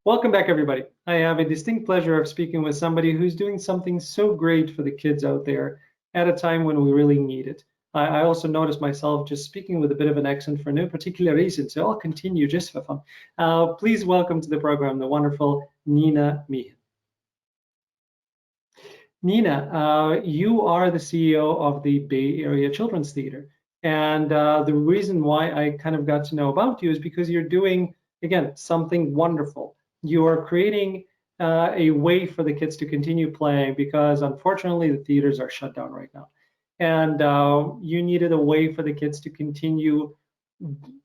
Welcome back, everybody. I have a distinct pleasure of speaking with somebody who's doing something so great for the kids out there at a time when we really need it. I also noticed myself just speaking with a bit of an accent for no particular reason, so I'll continue just for fun. Please welcome to the program the wonderful Nina Meehan. Nina, you are the CEO of the Bay Area Children's Theater. And the reason why I kind of got to know about you is because you're doing, again, something wonderful. You are creating a way for the kids to continue playing because unfortunately the theaters are shut down right now. And you needed a way for the kids to continue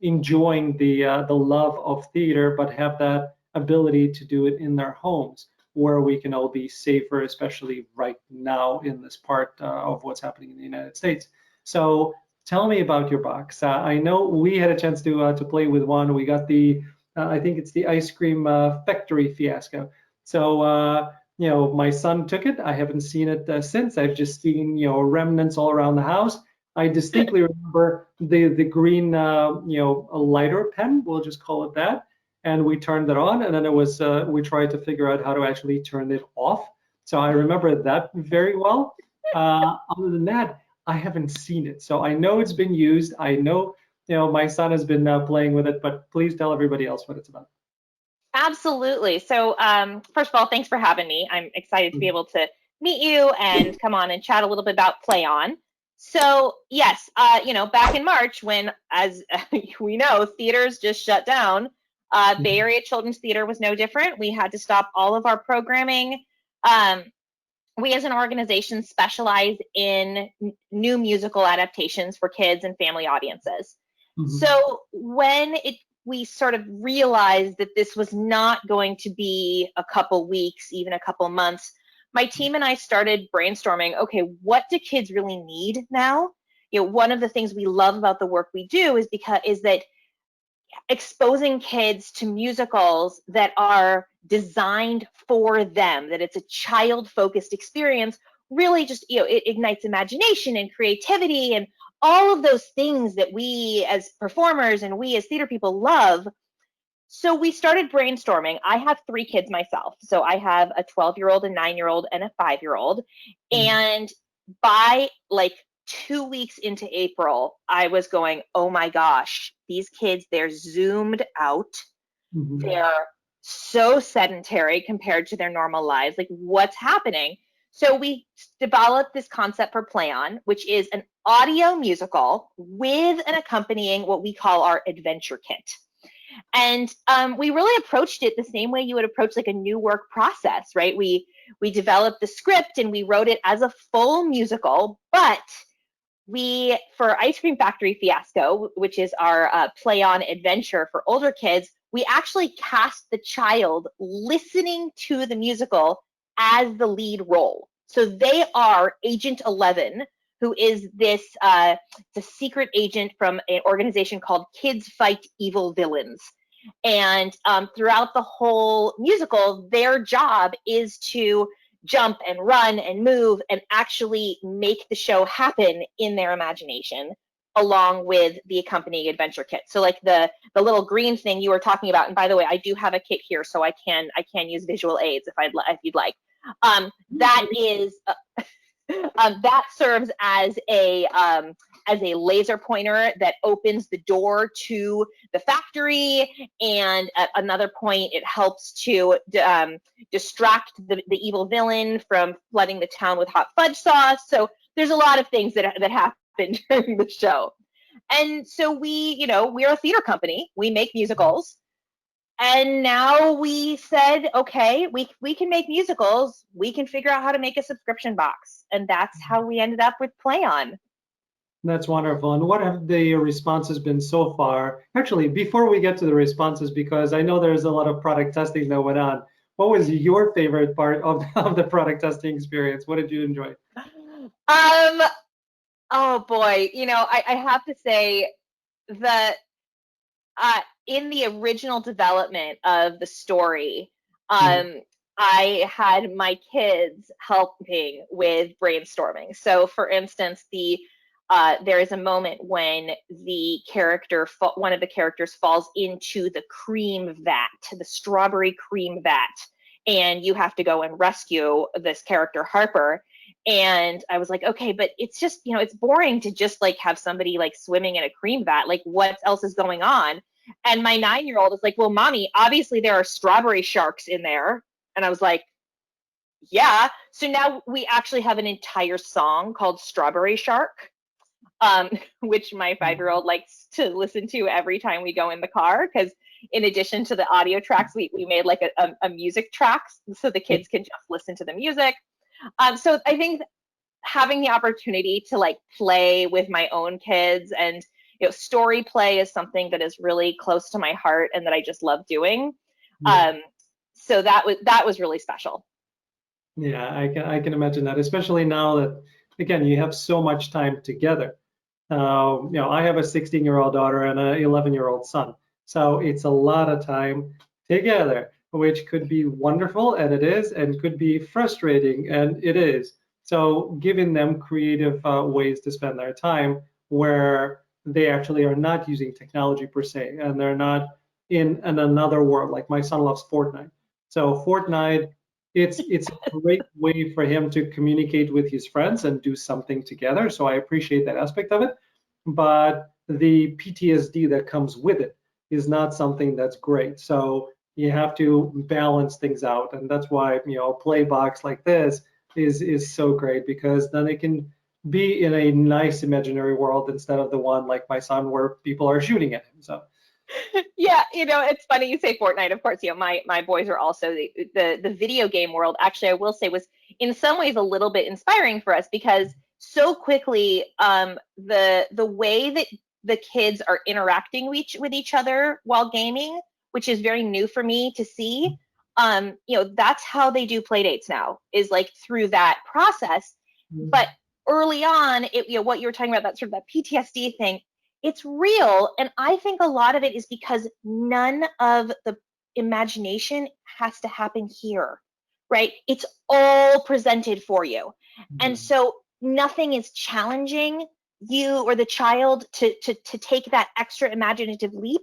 enjoying the love of theater, but have that ability to do it in their homes where we can all be safer, especially right now in this part of what's happening in the United States. So tell me about your box. I know we had a chance to play with one. We got the, I think it's the ice cream factory fiasco. So, my son took it. I haven't seen it since. I've just seen, remnants all around the house. I distinctly remember the green, a lighter pen, we'll just call it that, and we turned it on, and then it was we tried to figure out how to actually turn it off. So I remember that very well. Other than that, I haven't seen it. So I know it's been used. I know, my son has been playing with it, but please tell everybody else what it's about. Absolutely. So, first of all, thanks for having me. I'm excited to be able to meet you and come on and chat a little bit about Play On. So, yes, back in March when, as we know, theaters just shut down, Bay Area Children's Theater was no different. We had to stop all of our programming. We as an organization specialize in new musical adaptations for kids and family audiences. So when we sort of realized that this was not going to be a couple weeks, even a couple months, my team and I started brainstorming, okay, what do kids really need now? One of the things we love about the work we do is that exposing kids to musicals that are designed for them, that it's a child-focused experience, really just, it ignites imagination and creativity and all of those things that we as performers and we as theater people love. So we started brainstorming. I have 3 kids myself. So I have a 12-year-old, a 9-year-old, and a 5-year-old. And by like 2 weeks into April, I was going, oh my gosh, these kids, they're zoomed out. They're so sedentary compared to their normal lives. Like, what's happening? So we developed this concept for Play On, which is an audio musical with an accompanying what we call our adventure kit. And we really approached it the same way you would approach like a new work process, right? We developed the script and we wrote it as a full musical, but for Ice Cream Factory Fiasco, which is our Play On adventure for older kids, we actually cast the child listening to the musical as the lead role. So they are Agent 11, who is this the secret agent from an organization called Kids Fight Evil Villains. And throughout the whole musical, their job is to jump and run and move and actually make the show happen in their imagination, along with the accompanying adventure kit. So like the little green thing you were talking about, and by the way, I do have a kit here, so I can use visual aids if you'd like. That is that serves as a laser pointer that opens the door to the factory, and at another point it helps to distract the evil villain from flooding the town with hot fudge sauce. So there's a lot of things that happen during the show. And so we're a theater company. We make musicals. And now we said, okay, we can make musicals. We can figure out how to make a subscription box. And that's how we ended up with Play On. That's wonderful. And what have the responses been so far? Actually, before we get to the responses, because I know there's a lot of product testing that went on, what was your favorite part of the product testing experience? What did you enjoy? Oh boy, I have to say that in the original development of the story, I had my kids helping with brainstorming. So for instance, the there is a moment when one of the characters falls into the cream vat, the strawberry cream vat, and you have to go and rescue this character, Harper. And I was like, okay, but it's just, it's boring to just like have somebody like swimming in a cream vat. Like, what else is going on? And my 9-year-old is like, well, mommy, obviously there are strawberry sharks in there. And I was like, yeah. So now we actually have an entire song called Strawberry Shark, which my 5-year-old likes to listen to every time we go in the car, because in addition to the audio tracks, we made like a music tracks so the kids can just listen to the music. So I think having the opportunity to like play with my own kids, and story play is something that is really close to my heart and that I just love doing. So that was really special. Yeah, I can imagine that, especially now that, again, you have so much time together. I have a 16-year-old daughter and an 11-year-old son, so it's a lot of time together, which could be wonderful, and it is, and could be frustrating, and it is. So giving them creative ways to spend their time where they actually are not using technology per se, and they're not in another world. Like my son loves Fortnite. So Fortnite, it's a great way for him to communicate with his friends and do something together. So I appreciate that aspect of it. But the PTSD that comes with it is not something that's great. So you have to balance things out, and that's why a play box like this is so great, because then it can be in a nice imaginary world instead of the one like my son where people are shooting at him. So yeah, it's funny you say Fortnite. Of course, my boys are also the video game world. Actually, I will say was in some ways a little bit inspiring for us, because so quickly the way that the kids are interacting with each other while gaming, which is very new for me to see. That's how they do play dates now, is like through that process. But early on, what you were talking about, that sort of that PTSD thing, it's real. And I think a lot of it is because none of the imagination has to happen here, right? It's all presented for you. And so nothing is challenging you or the child to take that extra imaginative leap.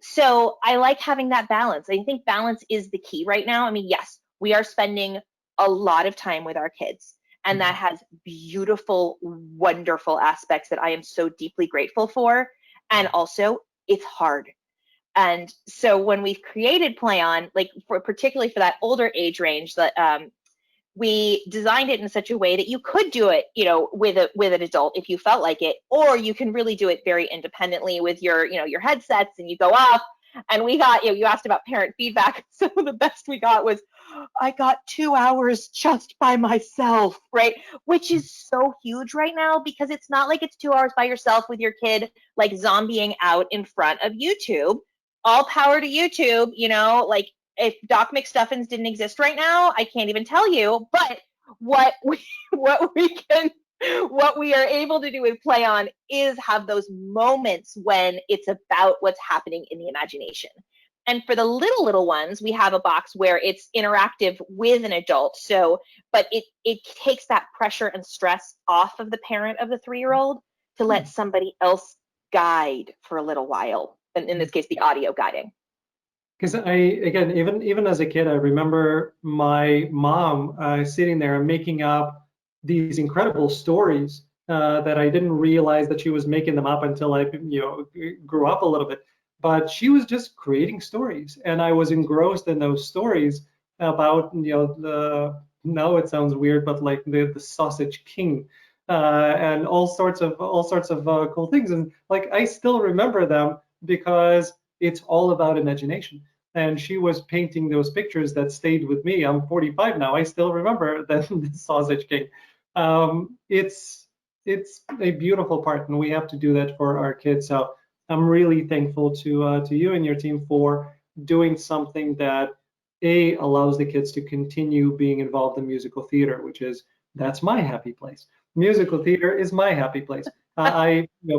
So I like having that balance. I think balance is the key right now. I mean, yes, we are spending a lot of time with our kids, and that has beautiful, wonderful aspects that I am so deeply grateful for. And also, it's hard. And so when we've created Play On, like particularly for that older age range, that we designed it in such a way that you could do it, with an adult if you felt like it, or you can really do it very independently with your headsets, and you go off. And we got, you asked about parent feedback. So the best we got was, I got 2 hours just by myself, right? Which is so huge right now, because it's not like it's 2 hours by yourself with your kid, like zombieing out in front of YouTube. All power to YouTube, like if Doc McStuffins didn't exist right now, I can't even tell you. But what we are able to do with Play On is have those moments when it's about what's happening in the imagination. And for the little ones, we have a box where it's interactive with an adult. So, but it takes that pressure and stress off of the parent of the 3-year-old to let somebody else guide for a little while. And in this case, the audio guiding. Because again, even as a kid, I remember my mom sitting there and making up these incredible stories that I didn't realize that she was making them up until I grew up a little bit. But she was just creating stories, and I was engrossed in those stories about now it sounds weird, but like the Sausage King and all sorts of cool things. And like I still remember them because it's all about imagination. And she was painting those pictures that stayed with me. I'm 45 now. I still remember the Sausage King. It's a beautiful part, and we have to do that for our kids. So I'm really thankful to you and your team for doing something that allows the kids to continue being involved in musical theater, that's my happy place. Musical theater is my happy place.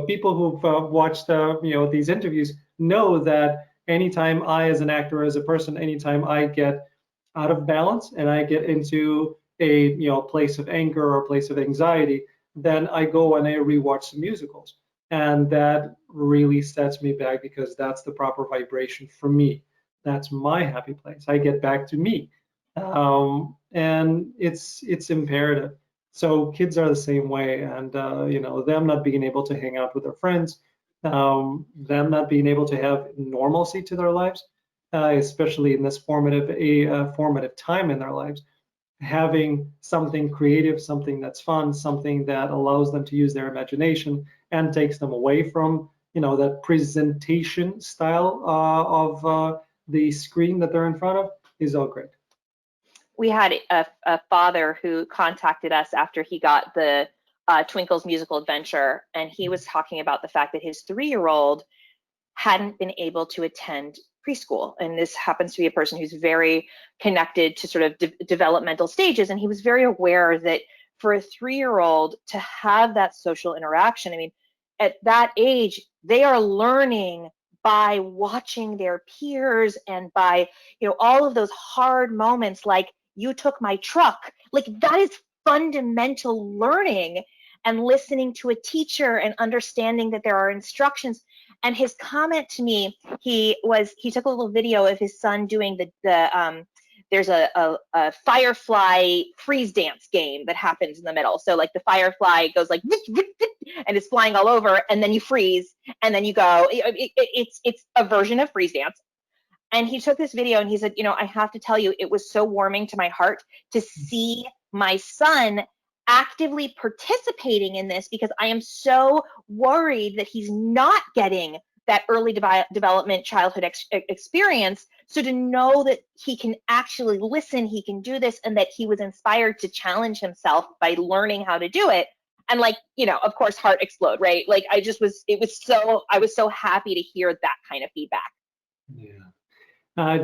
People who've watched these interviews know that anytime I, as an actor, as a person, anytime I get out of balance and I get into a place of anger or a place of anxiety, then I go and I rewatch some musicals. And that really sets me back because that's the proper vibration for me. That's my happy place. I get back to me. And it's imperative. So kids are the same way, and them not being able to hang out with their friends, them not being able to have normalcy to their lives, especially in this formative time in their lives, having something creative, something that's fun, something that allows them to use their imagination and takes them away from that presentation style of the screen that they're in front of is all great. We had a father who contacted us after he got the Twinkle's Musical Adventure, and he was talking about the fact that his 3-year-old hadn't been able to attend preschool. And this happens to be a person who's very connected to sort of developmental stages. And he was very aware that for a 3-year-old to have that social interaction, I mean, at that age, they are learning by watching their peers and by, all of those hard moments, like, you took my truck. Like, that is fundamental learning, and listening to a teacher and understanding that there are instructions. And his comment to me, he took a little video of his son doing there's a firefly freeze dance game that happens in the middle. So like the firefly goes like and it's flying all over, and then you freeze, and then you go. It's a version of freeze dance. And he took this video and he said, I have to tell you, it was so warming to my heart to see my son actively participating in this, because I am so worried that he's not getting that early development childhood experience. So to know that he can actually listen, he can do this, and that he was inspired to challenge himself by learning how to do it. And like, of course, heart explode, right? Like I was so happy to hear that kind of feedback. Yeah.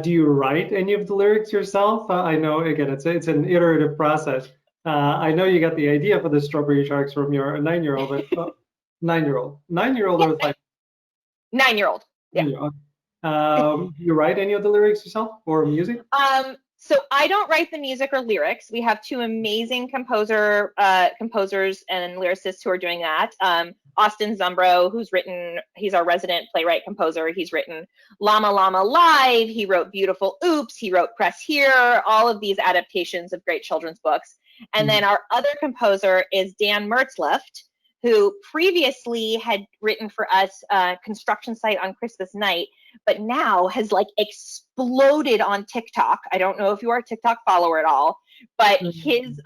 Do you write any of the lyrics yourself? I know, again, it's an iterative process. I know you got the idea for the Strawberry Sharks from your 9-year-old, but 9-year-old or 5? 9-year-old. Yeah. Do you write any of the lyrics yourself or music? So I don't write the music or lyrics. We have 2 amazing composers and lyricists who are doing that. Austin Zumbro, he's our resident playwright composer. He's written Llama Llama Live. He wrote Beautiful Oops. He wrote Press Here, all of these adaptations of great children's books. And then our other composer is Dan Mertzlift, who previously had written for us Construction Site on Christmas Night, but now has like exploded on TikTok. I don't know if you are a TikTok follower at all, but his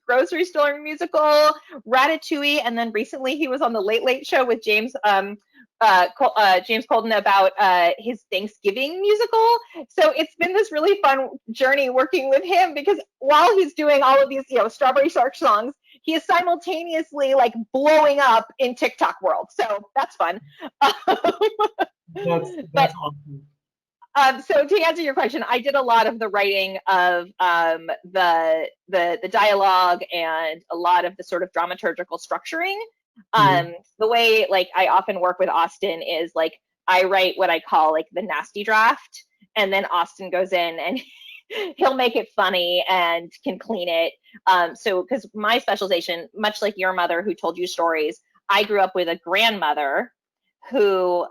grocery store musical, Ratatouille, and then recently he was on the Late Late Show with James Colden about his Thanksgiving musical. So it's been this really fun journey working with him, because while he's doing all of these, Strawberry Shark songs, he is simultaneously like blowing up in TikTok world. So that's fun. That's awesome. So to answer your question, I did a lot of the writing of the dialogue and a lot of the sort of dramaturgical structuring. The way like I often work with Austin is like I write what I call like the nasty draft, and then Austin goes in and he'll make it funny and can clean it. So because my specialization, much like your mother who told you stories, I grew up with a grandmother who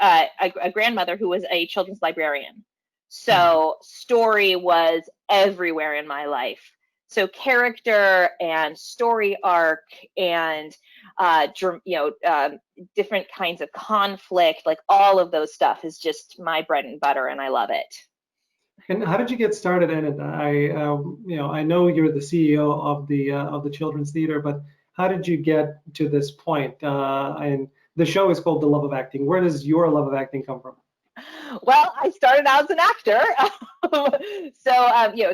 a grandmother who was a children's librarian. So story was everywhere in my life. So character and story arc and different kinds of conflict, like all of those stuff is just my bread and butter, and I love it. And how did you get started in it? I know you're the CEO of the Children's Theater, but how did you get to this point? And the show is called The Love of Acting. Where does your love of acting come from? Well, I started out as an actor. So,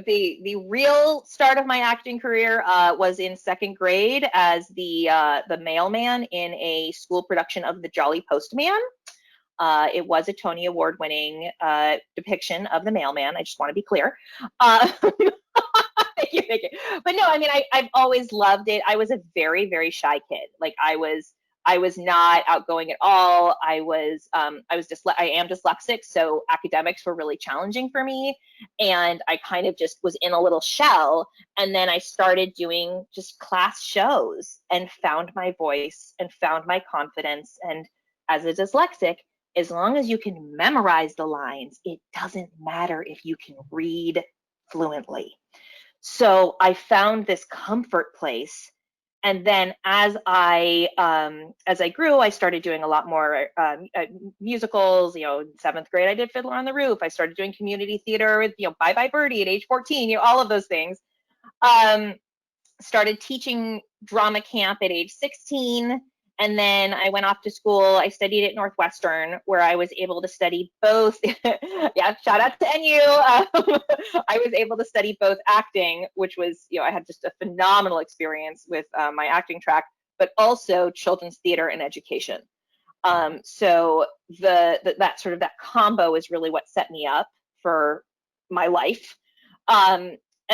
the real start of my acting career was in 2nd grade as the mailman in a school production of The Jolly Postman. It was a Tony Award-winning depiction of the mailman. I just want to be clear. Thank you. But no, I mean, I've always loved it. I was a very, very shy kid. Like I was I was not outgoing at all. I am dyslexic, so academics were really challenging for me. And I kind of just was in a little shell. And then I started doing just class shows and found my voice and found my confidence. And as a dyslexic, as long as you can memorize the lines, it doesn't matter if you can read fluently. So I found this comfort place. And then as I grew, I started doing a lot more musicals. In 7th grade, I did Fiddler on the Roof. I started doing community theater with Bye Bye Birdie at age 14. All of those things. Started teaching drama camp at age 16. And then I went off to school. I studied at Northwestern, where I was able to study both. Yeah, shout out to NU. I was able to study both acting, which was, I had just a phenomenal experience with my acting track, but also children's theater and education. So that sort of that combo is really what set me up for my life.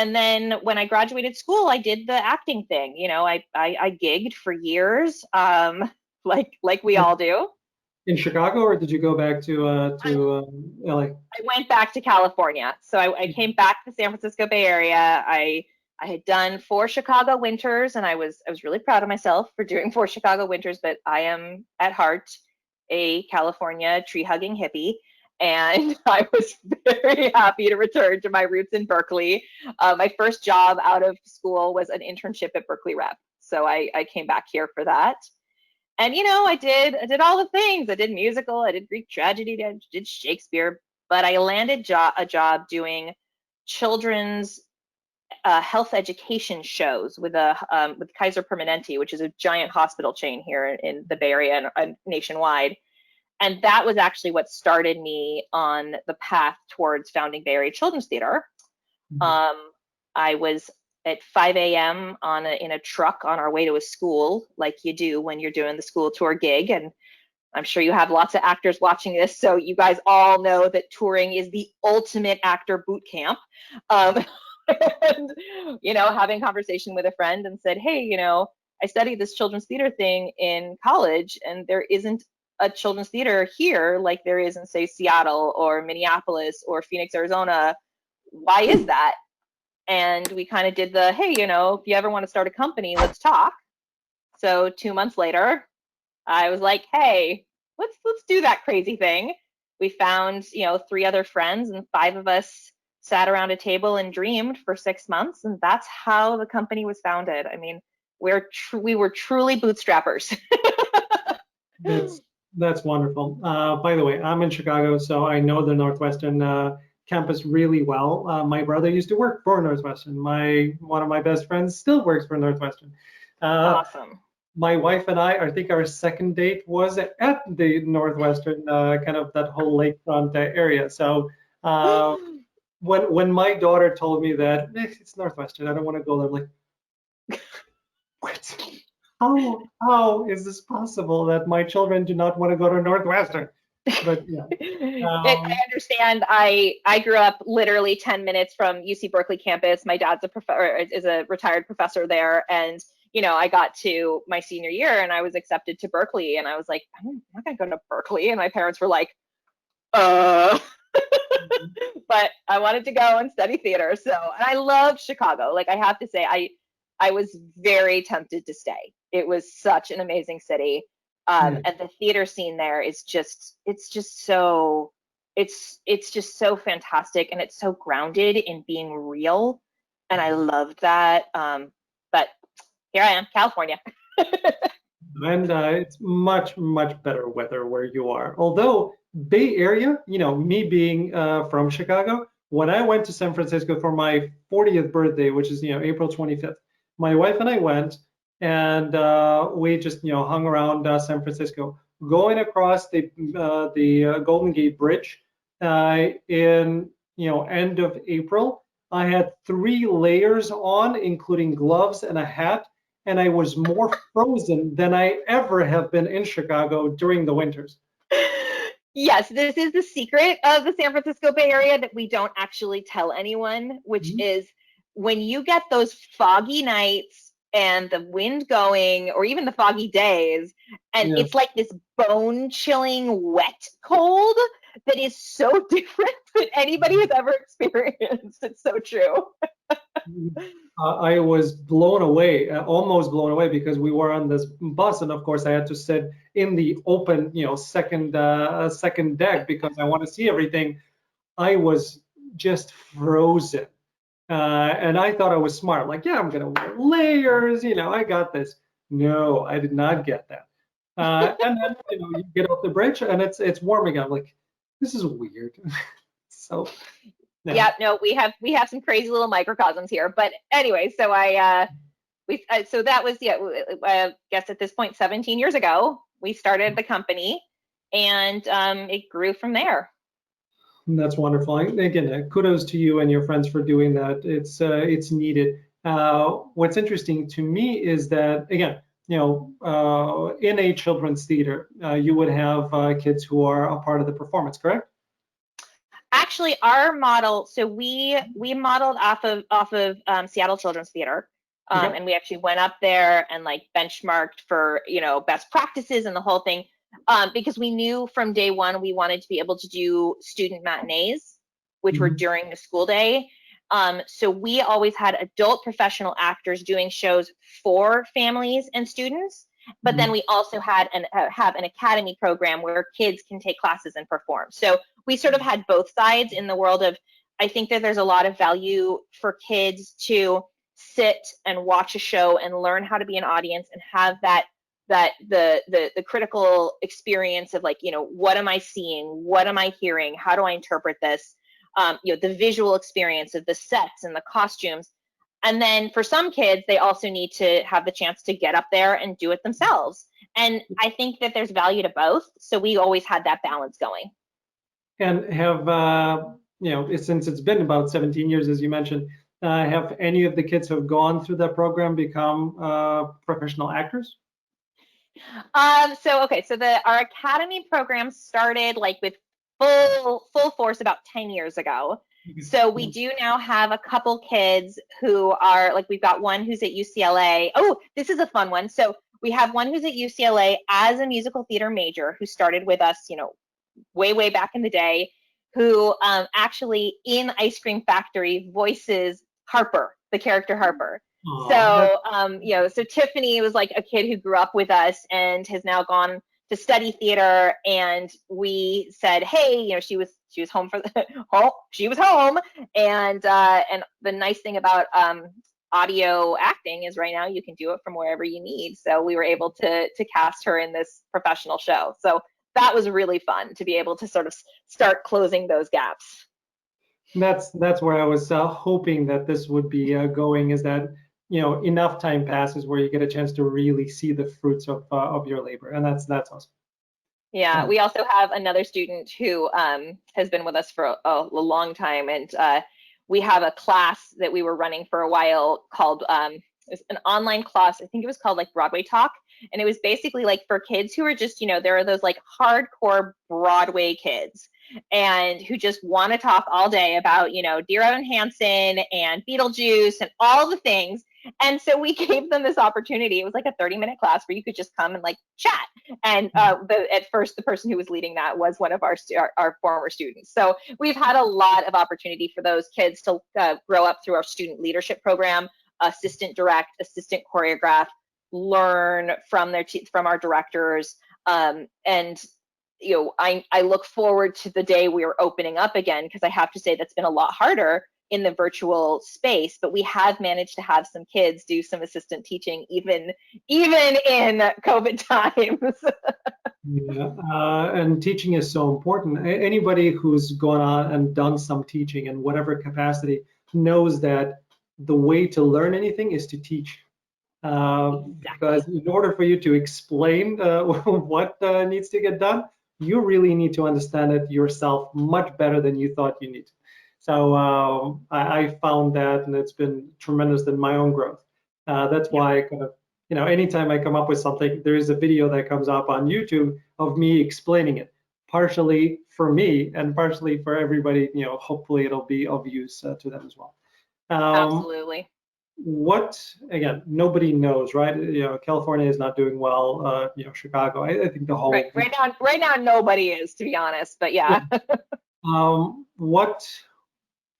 And then when I graduated school, I did the acting thing. I gigged for years, like we all do. In Chicago, or did you go back to LA? I went back to California. So I came back to the San Francisco Bay Area. I had done 4 Chicago winters, and I was really proud of myself for doing 4 Chicago winters, but I am at heart a California tree-hugging hippie. And I was very happy to return to my roots in Berkeley. My first job out of school was an internship at Berkeley Rep. So I came back here for that. And I did all the things. I did musical, I did Greek tragedy, I did Shakespeare, but I landed a job doing children's health education shows with Kaiser Permanente, which is a giant hospital chain here in the Bay Area and nationwide. And that was actually what started me on the path towards founding Bay Area Children's Theater. I was at 5 a.m. in a truck on our way to a school, like you do when you're doing the school tour gig. And I'm sure you have lots of actors watching this, so you guys all know that touring is the ultimate actor boot camp. And, having conversation with a friend and said, hey, I studied this children's theater thing in college, and there isn't a children's theater here like there is in, say, Seattle or Minneapolis or Phoenix, Arizona. Why is that? And we kind of did the, hey, if you ever want to start a company, let's talk. So 2 months later, I was like, hey, let's do that crazy thing. We found, 3 other friends, and 5 of us sat around a table and dreamed for 6 months. And that's how the company was founded. I mean, we were truly bootstrappers. That's wonderful. By the way, I'm in Chicago, so I know the Northwestern campus really well. My brother used to work for Northwestern. One of my best friends still works for Northwestern. Awesome. My wife and I think our second date was at the Northwestern, kind of that whole lakefront area. So when my daughter told me that it's Northwestern, I don't want to go there, I'm like, what? How is this possible that my children do not want to go to Northwestern? But yeah. I understand. I grew up literally 10 minutes from UC Berkeley campus. My dad's is a retired professor there, and I got to my senior year and I was accepted to Berkeley, and I was like, I'm not gonna go to Berkeley, and my parents were like, but I wanted to go and study theater. So, and I loved Chicago. Like, I have to say, I was very tempted to stay. It was such an amazing city. And the theater scene there is just so fantastic, and it's so grounded in being real. And I loved that. But here I am, California. And it's much, much better weather where you are. Although Bay Area, me being from Chicago, when I went to San Francisco for my 40th birthday, which is, April 25th, my wife and I went, and we just, hung around San Francisco, going across the Golden Gate Bridge in, end of April. I had 3 layers on, including gloves and a hat, and I was more frozen than I ever have been in Chicago during the winters. Yes, this is the secret of the San Francisco Bay Area that we don't actually tell anyone, which is when you get those foggy nights and the wind going, or even the foggy days, and Yeah. it's like this bone-chilling wet cold that is so different than anybody has ever experienced. It's so true. I was blown away, almost blown away, because we were on this bus, and of course I had to sit in the open, second deck because I want to see everything. I was just frozen, and I thought I was smart. Like, yeah, I'm gonna wear layers, I got this. No, I did not get that. And then you get off the bridge and it's warm again. I'm like, this is weird. So yeah. Yeah, no, we have some crazy little microcosms here. But anyway, so so that was, yeah, I guess at this point 17 years ago we started the company, and it grew from there. That's wonderful. Again, kudos to you and your friends for doing that. It's needed. What's interesting to me is that, again, in a children's theater, you would have kids who are a part of the performance, correct? Actually, our model, so we modeled off of Seattle Children's Theater, Okay. and we actually went up there and like benchmarked for best practices and the whole thing, because we knew from day one we wanted to be able to do student matinees, which were Mhm. during the school day. So we always had adult professional actors doing shows for families and students, but then Mhm. we also have an academy program where kids can take classes and perform. So we sort of had both sides in the world of, I think that there's a lot of value for kids to sit and watch a show and learn how to be an audience and have the critical experience of, like, what am I seeing, what am I hearing, how do I interpret this, the visual experience of the sets and the costumes. And then for some kids, they also need to have the chance to get up there and do it themselves. And I think that there's value to both, so we always had that balance going. And have since it's been about 17 years, as you mentioned, have any of the kids who have gone through that program become professional actors? So okay, so the our academy program started like with full force about 10 years ago. So we do now have a couple kids who are, like, we've got one who's at UCLA. Oh, this is a fun one. So we have one who's at UCLA as a musical theater major who started with us, way back in the day, who actually in Ice Cream Factory voices Harper, the character Harper. Oh, that's So Tiffany was like a kid who grew up with us and has now gone to study theater. And we said, hey, she was home for the home. She was home, and the nice thing about audio acting is right now you can do it from wherever you need. So we were able to cast her in this professional show. So that was really fun to be able to sort of start closing those gaps. that's where I was hoping that this would be going. Is that enough time passes where you get a chance to really see the fruits of your labor, and that's awesome. Yeah, Yeah. we also have another student who has been with us for a long time, and we have a class that we were running for a while called it's an online class. I think it was called like Broadway Talk, and it was basically like for kids who are just, there are those like hardcore Broadway kids and who just want to talk all day about, Dear Evan Hansen and Beetlejuice and all the things. And so we gave them this opportunity. It was like a 30-minute class where you could just come and like chat. And at first, the person who was leading that was one of our former students. So we've had a lot of opportunity for those kids to grow up through our student leadership program, assistant direct, assistant choreograph, learn from from our directors, and I look forward to the day we are opening up again, because I have to say that's been a lot harder in the virtual space, but we have managed to have some kids do some assistant teaching even in COVID times. Yeah, and teaching is so important. Anybody who's gone on and done some teaching in whatever capacity knows that the way to learn anything is to teach. Exactly. Because in order for you to explain what needs to get done, you really need to understand it yourself much better than you thought you need. So I found that, and it's been tremendous in my own growth. That's Yeah. why I kind of, anytime I come up with something, there is a video that comes up on YouTube of me explaining it, partially for me and partially for everybody. Hopefully it'll be of use to them as well. Um, Absolutely. what, again, nobody knows, right? California is not doing well. Chicago, I think the Right, whole, right now, nobody is, to be honest. But yeah. yeah. What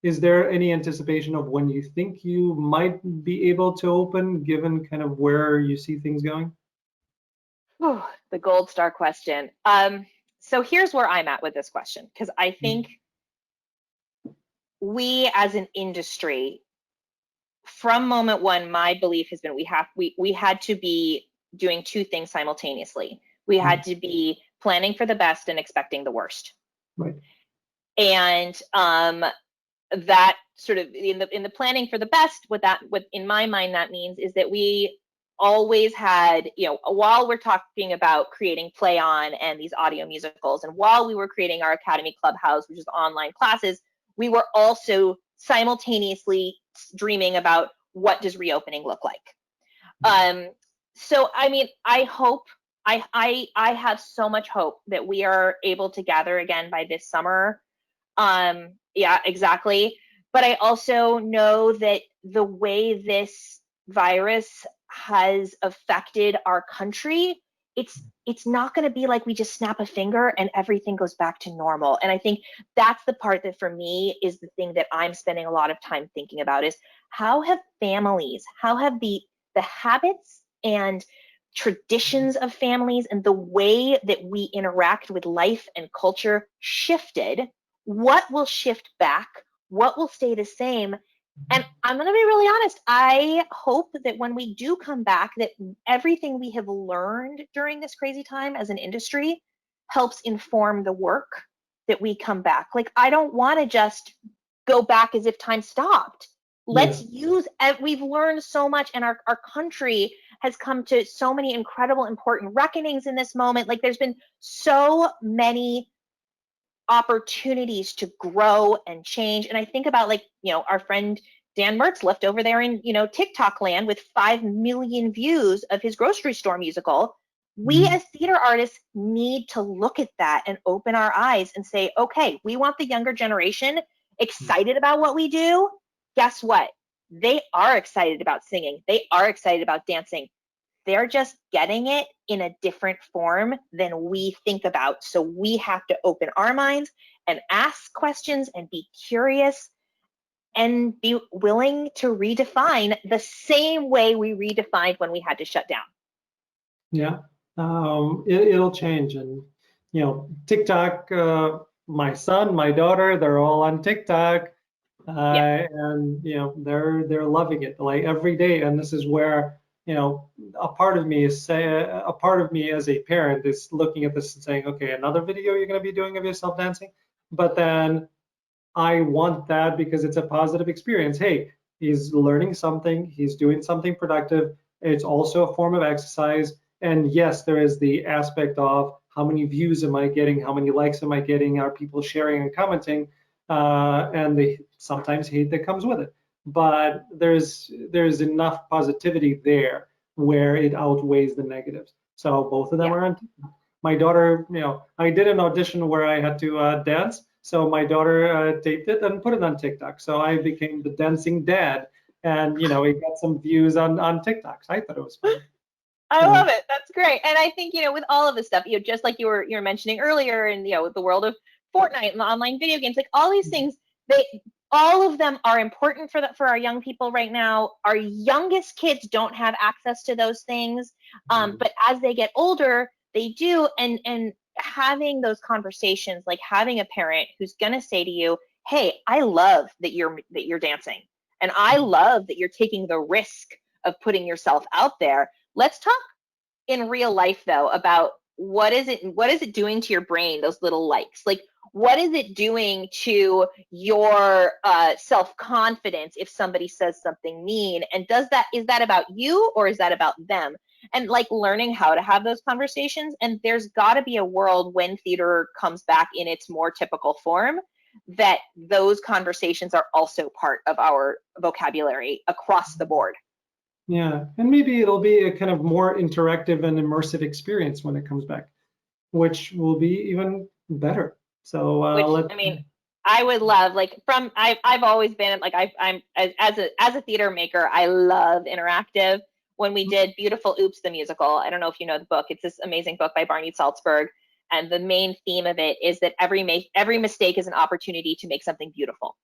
is there any anticipation of when you think you might be able to open, given kind of where you see things going? Whew, the gold star question. So here's where I'm at with this question, because I think we as an industry, from moment one, my belief has been we had to be doing two things simultaneously. We had to be planning for the best and expecting the worst. Right. And that sort of in the planning for the best, what in my mind that means is that we always had, while we're talking about creating Play On and these audio musicals, and while we were creating our Academy Clubhouse, which is online classes, we were also simultaneously dreaming about what does reopening look like. So I mean, I hope, I have so much hope that we are able to gather again by this summer. Yeah, exactly. But I also know that the way this virus has affected our country, it's not going to be like we just snap a finger and everything goes back to normal. And I think that's the part that for me is the thing that I'm spending a lot of time thinking about is how have families, how have the habits and traditions of families and the way that we interact with life and culture shifted? What will shift back? What will stay the same? And I'm going to be really honest. I hope that when we do come back, that everything we have learned during this crazy time as an industry helps inform the work that we come back. Like, I don't want to just go back as if time stopped. Let's use, we've learned so much, and our country has come to so many incredible, important reckonings in this moment. Like, there's been so many opportunities to grow and change. And I think about, like, our friend Dan Mertz left over there in, TikTok land with 5 million views of his grocery store musical. We as theater artists need to look at that and open our eyes and say, okay, we want the younger generation excited about what we do. Guess what? They are excited about singing. They are excited about dancing. They're just getting it in a different form than we think about. So we have to open our minds and ask questions and be curious and be willing to redefine the same way we redefined when we had to shut down. Yeah, it'll change. And, TikTok, my son, my daughter, they're all on TikTok. And they're loving it like every day. And this is where a part of me as a parent is looking at this and saying, okay, another video you're going to be doing of yourself dancing. But then I want that because it's a positive experience. Hey, he's learning something, he's doing something productive. It's also a form of exercise. And yes, there is the aspect of how many views am I getting, how many likes am I getting, are people sharing and commenting, and the sometimes hate that comes with it. But there's enough positivity there where it outweighs the negatives. So both of them are on. My daughter, I did an audition where I had to dance. So my daughter taped it and put it on TikTok. So I became the dancing dad, and it got some views on TikTok. So I thought it was fun. I love it. That's great. And I think, with all of this stuff, just like you were mentioning earlier, and with the world of Fortnite and the online video games, like all these things, all of them are important for our young people right now. Our youngest kids don't have access to those things, but as they get older, they do. And having those conversations, like having a parent who's gonna say to you, "Hey, I love that you're dancing, and I love that you're taking the risk of putting yourself out there. Let's talk in real life though about what is it doing to your brain, those little likes? Like, what is it doing to your self-confidence if somebody says something mean? And is that about you or is that about them?" And like learning how to have those conversations. And there's got to be a world when theater comes back in its more typical form that those conversations are also part of our vocabulary across the board. Yeah, and maybe it'll be a kind of more interactive and immersive experience when it comes back, which will be even better. So Which, let's. I mean, I would love, like, I've always been like, I'm as a theater maker, I love interactive. When we did Beautiful Oops the musical, I don't know if you know the book. It's this amazing book by Barney Salzberg, and the main theme of it is that every mistake is an opportunity to make something beautiful.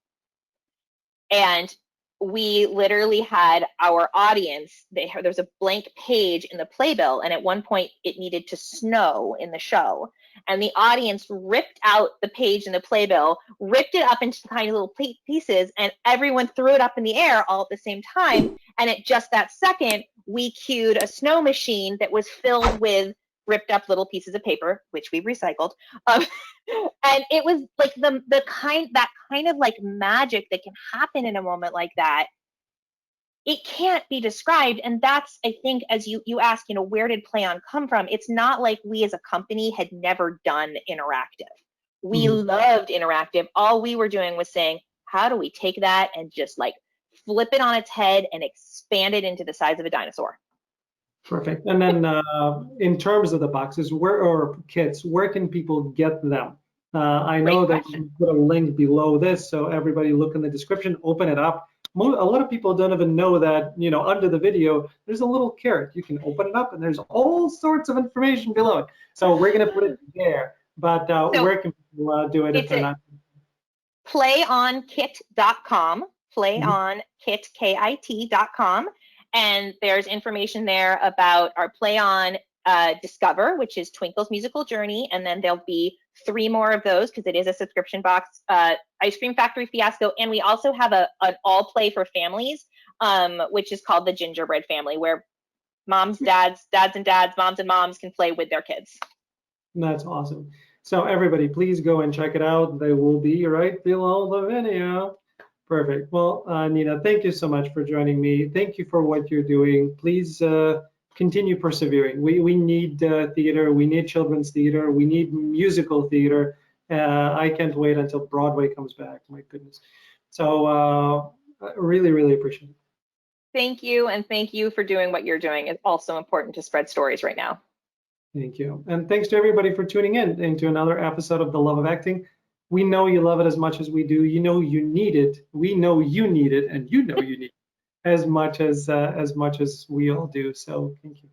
And we literally had our audience, there's a blank page in the playbill, and at one point it needed to snow in the show. And the audience ripped out the page in the playbill, ripped it up into tiny little pieces, and everyone threw it up in the air all at the same time. And at just that second, we cued a snow machine that was filled with ripped up little pieces of paper, which we recycled. And it was like that kind of like magic that can happen in a moment like that. It can't be described. And that's, I think, as you ask, where did Play On come from? It's not like we as a company had never done interactive. We loved interactive. All we were doing was saying, how do we take that and just like flip it on its head and expand it into the size of a dinosaur? Perfect. And then in terms of the boxes, or kits, where can people get them? I know that you put a link below this, so everybody look in the description, open it up. A lot of people don't even know that, under the video, there's a little carrot. You can open it up and there's all sorts of information below it. So we're going to put it there, but where can people do it if they're not? playonkit.com, playonkit.com. And there's information there about our Play On Discover, which is Twinkle's musical journey. And then there'll be 3 more of those because it is a subscription box, Ice Cream Factory Fiasco. And we also have an all play for families, which is called the Gingerbread Family, where moms, dads, moms and moms can play with their kids. That's awesome. So everybody, please go and check it out. They will be right below the video. Perfect. Well, Nina, thank you so much for joining me. Thank you for what you're doing. Please continue persevering. We need theater. We need children's theater. We need musical theater. I can't wait until Broadway comes back. My goodness. So I really, really appreciate it. Thank you. And thank you for doing what you're doing. It's also important to spread stories right now. Thank you. And thanks to everybody for tuning in into another episode of The Love of Acting. We know you love it as much as we do. You know you need it. We know you need it, and you know you need it as much as we all do. So thank you.